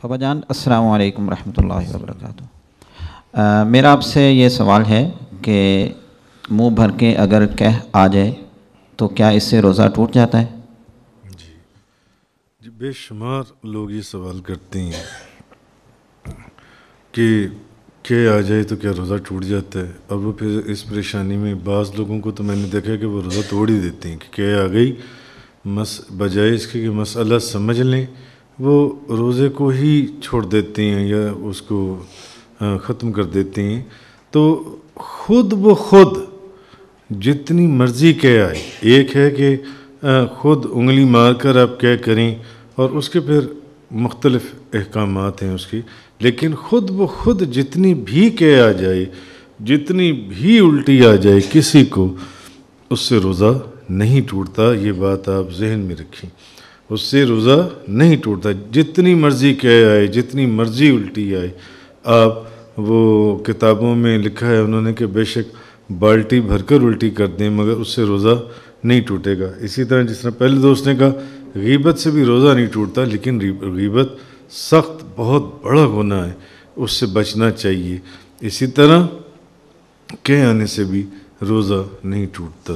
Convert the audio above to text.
بابا جان السلام علیکم ورحمۃ اللہ وبرکاتہ۔ میرا آپ سے یہ سوال ہے کہ منہ بھر کے اگر کہہ آ جائے تو کیا اس سے روزہ ٹوٹ جاتا ہے؟ جی بے شمار لوگ یہ سوال کرتے ہیں کہ آ جائے تو کیا روزہ ٹوٹ جاتا ہے، اور وہ پھر اس پریشانی میں بعض لوگوں کو تو میں نے دیکھا کہ وہ روزہ توڑ ہی دیتے ہیں کہ آ گئی، بجائے اس کے کہ مسئلہ سمجھ لیں وہ روزے کو ہی چھوڑ دیتے ہیں یا اس کو ختم کر دیتے ہیں۔ تو خود بخود جتنی مرضی کہہ آئے، ایک ہے کہ خود انگلی مار کر آپ کیا کریں اور اس کے پھر مختلف احکامات ہیں اس کی، لیکن خود بخود جتنی بھی کہہ آ جائے، جتنی بھی الٹی آ جائے کسی کو، اس سے روزہ نہیں ٹوٹتا۔ یہ بات آپ ذہن میں رکھیں، اس سے روزہ نہیں ٹوٹتا، جتنی مرضی کہہ آئے، جتنی مرضی الٹی آئے۔ آپ وہ کتابوں میں لکھا ہے انہوں نے کہ بے شک بالٹی بھر کر الٹی کر دیں مگر اس سے روزہ نہیں ٹوٹے گا۔ اسی طرح جس طرح پہلے دوست نے کہا غیبت سے بھی روزہ نہیں ٹوٹتا، لیکن غیبت سخت بہت بڑا گناہ ہے، اس سے بچنا چاہیے۔ اسی طرح کہہ آنے سے بھی روزہ نہیں ٹوٹتا۔